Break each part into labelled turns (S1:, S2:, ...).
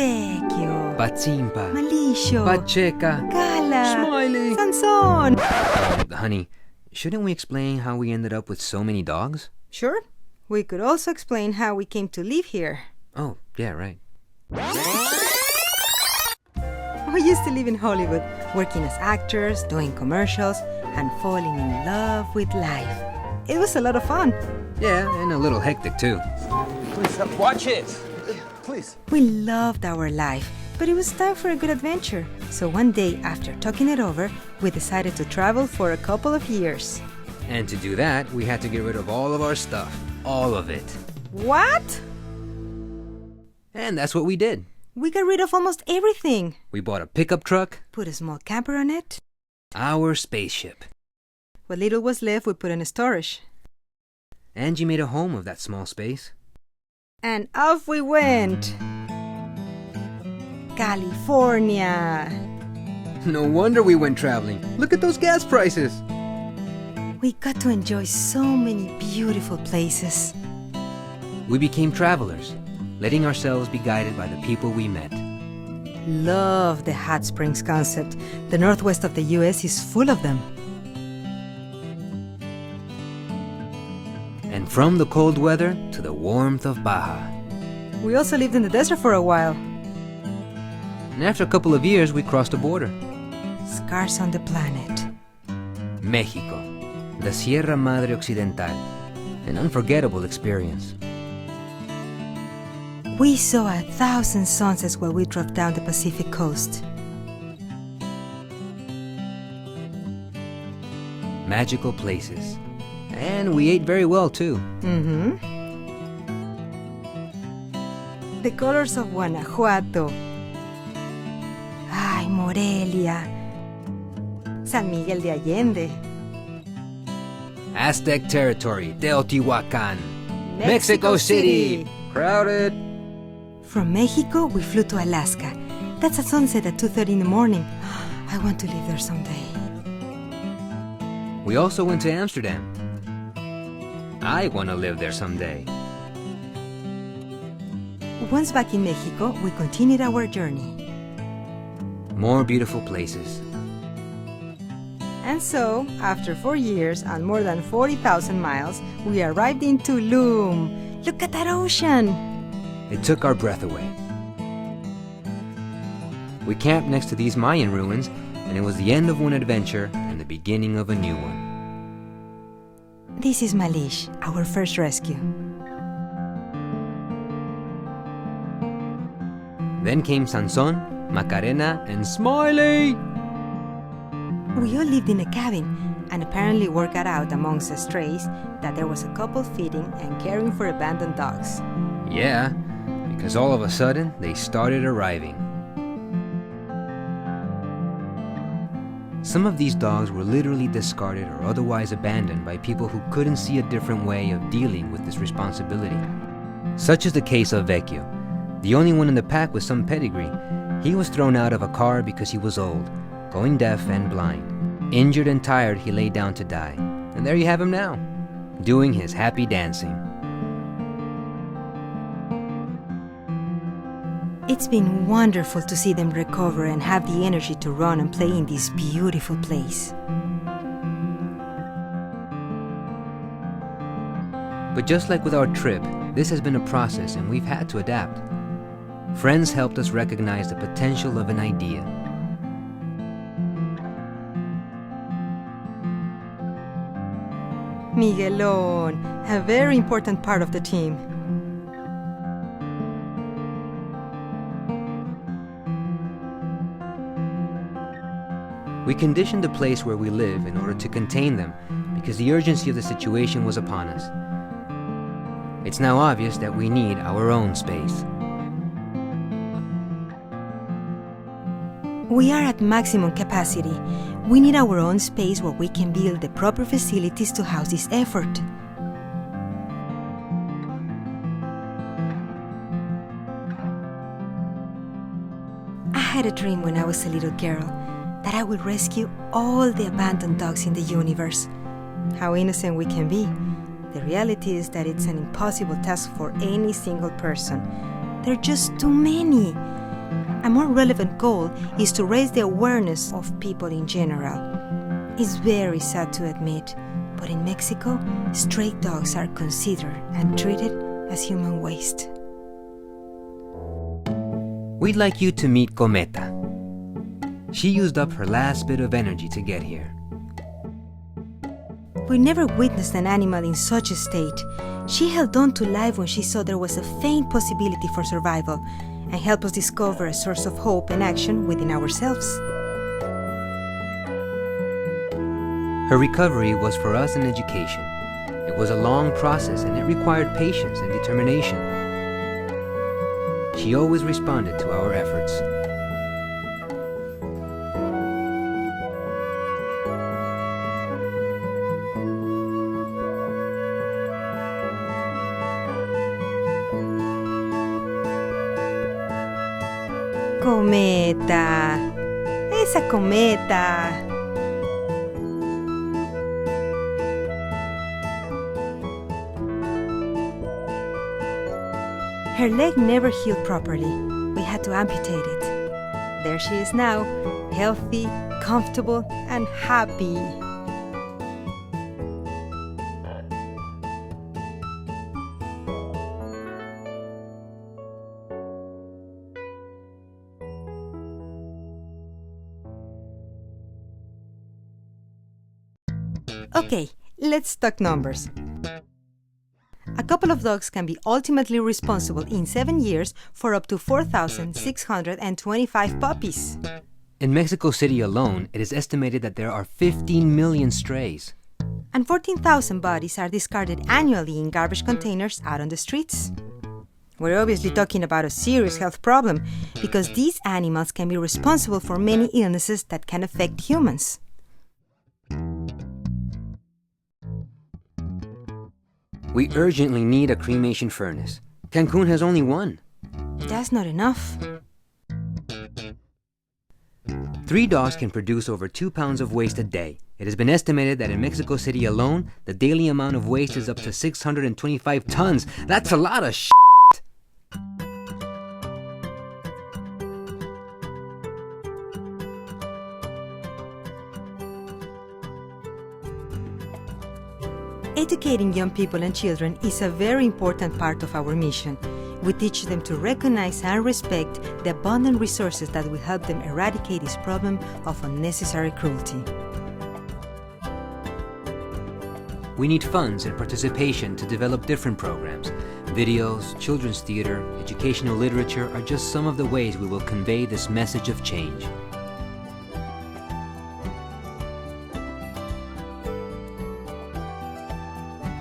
S1: Vecchio,
S2: Patzimpa,
S1: Maliscio,
S2: Pacheca,
S1: Gala,
S2: Smiley.
S1: Sansón.
S2: Honey, shouldn't we explain how we ended up with so many dogs?
S1: Sure. We could also explain how we came to live here.
S2: Oh, yeah, right.
S1: We used to live in Hollywood, working as actors, doing commercials, and falling in love with life. It was a lot of fun.
S2: Yeah, and a little hectic too.
S3: Please, watch it! Please.
S1: We loved our life, but it was time for a good adventure. So one day, after talking it over, we decided to travel for a couple of years.
S2: And to do that, we had to get rid of all of our stuff. All of it.
S1: What?
S2: And that's what we did.
S1: We got rid of almost everything.
S2: We bought a pickup truck,
S1: Put a small camper on it.
S2: our spaceship.
S1: What little was left, we put in storage.
S2: Angie made a home of that small space.
S1: And off we went. California.
S2: No wonder we went traveling. Look at those gas prices.
S1: We got to enjoy so many beautiful places.
S2: We became travelers, letting ourselves be guided by the people we met.
S1: Love the hot springs concept. The northwest of the US is full of them.
S2: And from the cold weather to the warmth of Baja.
S1: We also lived in the desert for a while.
S2: And after a couple of years, we crossed a border.
S1: Scars on the planet.
S2: Mexico, the Sierra Madre Occidental, an unforgettable experience.
S1: We saw 1,000 sunsets while we drove down the Pacific coast.
S2: Magical places. And we ate very well too.
S1: The colors of Guanajuato. Ay, Morelia. San Miguel de Allende.
S2: Aztec territory, Teotihuacan.
S1: Mexico City.
S2: Crowded.
S1: From Mexico, we flew to Alaska. That's a sunset at 2:30 in the morning. I want to live there someday.
S2: We also went to Amsterdam. I want to live there someday.
S1: Once back in Mexico, we continued our journey.
S2: More beautiful places.
S1: And so, after 4 years and more than 40,000 miles, we arrived in Tulum. Look at that ocean!
S2: It took our breath away. We camped next to these Mayan ruins, and it was the end of one adventure and the beginning of a new one.
S1: This is Malix, our first rescue.
S2: Then came Sansón, Macarena, and Smiley!
S1: We all lived in a cabin, and apparently worked out amongst the strays that there was a couple feeding and caring for abandoned dogs.
S2: Yeah, because all of a sudden, they started arriving. Some of these dogs were literally discarded or otherwise abandoned by people who couldn't see a different way of dealing with this responsibility. Such is the case of Vecchio, the only one in the pack with some pedigree. He was thrown out of a car because he was old, going deaf and blind. Injured and tired, he lay down to die. And there you have him now, doing his happy dancing.
S1: It's been wonderful to see them recover and have the energy to run and play in this beautiful place.
S2: But just like with our trip, this has been a process and we've had to adapt. Friends helped us recognize the potential of an idea.
S1: Miguelón, a very important part of the team.
S2: We conditioned the place where we live in order to contain them because the urgency of the situation was upon us. It's now obvious that we need our own space.
S1: We are at maximum capacity. We need our own space where we can build the proper facilities to house this effort. I had a dream when I was a little girl that I would rescue all the abandoned dogs in the universe. How innocent we can be. The reality is that it's an impossible task for any single person. There are just too many. A more relevant goal is to raise the awareness of people in general. It's very sad to admit, but in Mexico, stray dogs are considered and treated as human waste.
S2: We'd like you to meet Cometa. She used up her last bit of energy to get here.
S1: We never witnessed an animal in such a state. She held on to life when she saw there was a faint possibility for survival and helped us discover a source of hope and action within ourselves.
S2: Her recovery was for us an education. It was a long process and it required patience and determination. She always responded to our efforts.
S1: Cometa, esa cometa. Her leg never healed properly. We had to amputate it. There she is now, healthy, comfortable, and happy. Okay, let's talk numbers. A couple of dogs can be ultimately responsible in 7 years for up to 4,625 puppies.
S2: In Mexico City alone, it is estimated that there are 15 million strays.
S1: And 14,000 bodies are discarded annually in garbage containers out on the streets. We're obviously talking about a serious health problem because these animals can be responsible for many illnesses that can affect humans.
S2: We urgently need a cremation furnace. Cancun has only one.
S1: That's not enough.
S2: 3 dogs can produce over 2 pounds of waste a day. It has been estimated that in Mexico City alone, the daily amount of waste is up to 625 tons. That's a lot of shit.
S1: Educating young people and children is a very important part of our mission. We teach them to recognize and respect the abundant resources that will help them eradicate this problem of unnecessary cruelty.
S2: We need funds and participation to develop different programs. Videos, children's theater, educational literature are just some of the ways we will convey this message of change.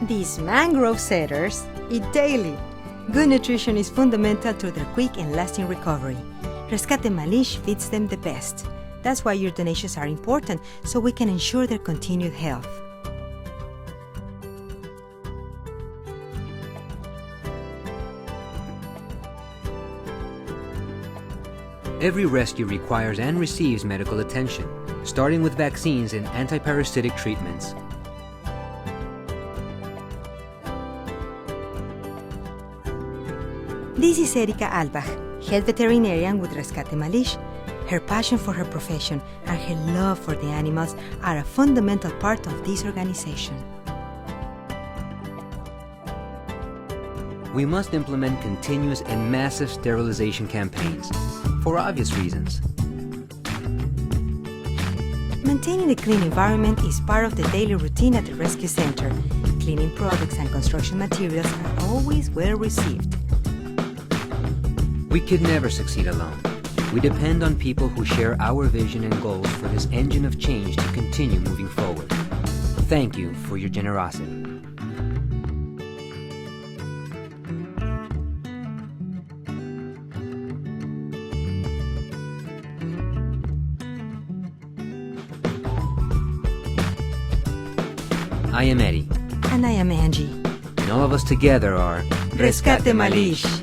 S1: These mangrove setters eat daily. Good nutrition is fundamental to their quick and lasting recovery. Rescate Malix feeds them the best. That's why your donations are important, so we can ensure their continued health.
S2: Every rescue requires and receives medical attention, starting with vaccines and antiparasitic treatments.
S1: This is Erika Albach, head veterinarian with Rescate Malix. Her passion for her profession and her love for the animals are a fundamental part of this organization.
S2: We must implement continuous and massive sterilization campaigns, for obvious reasons.
S1: Maintaining a clean environment is part of the daily routine at the rescue center. Cleaning products and construction materials are always well received.
S2: We could never succeed alone. We depend on people who share our vision and goals for this engine of change to continue moving forward. Thank you for your generosity. I am Eddie.
S1: And I am Angie.
S2: And all of us together are
S1: Rescate Malix.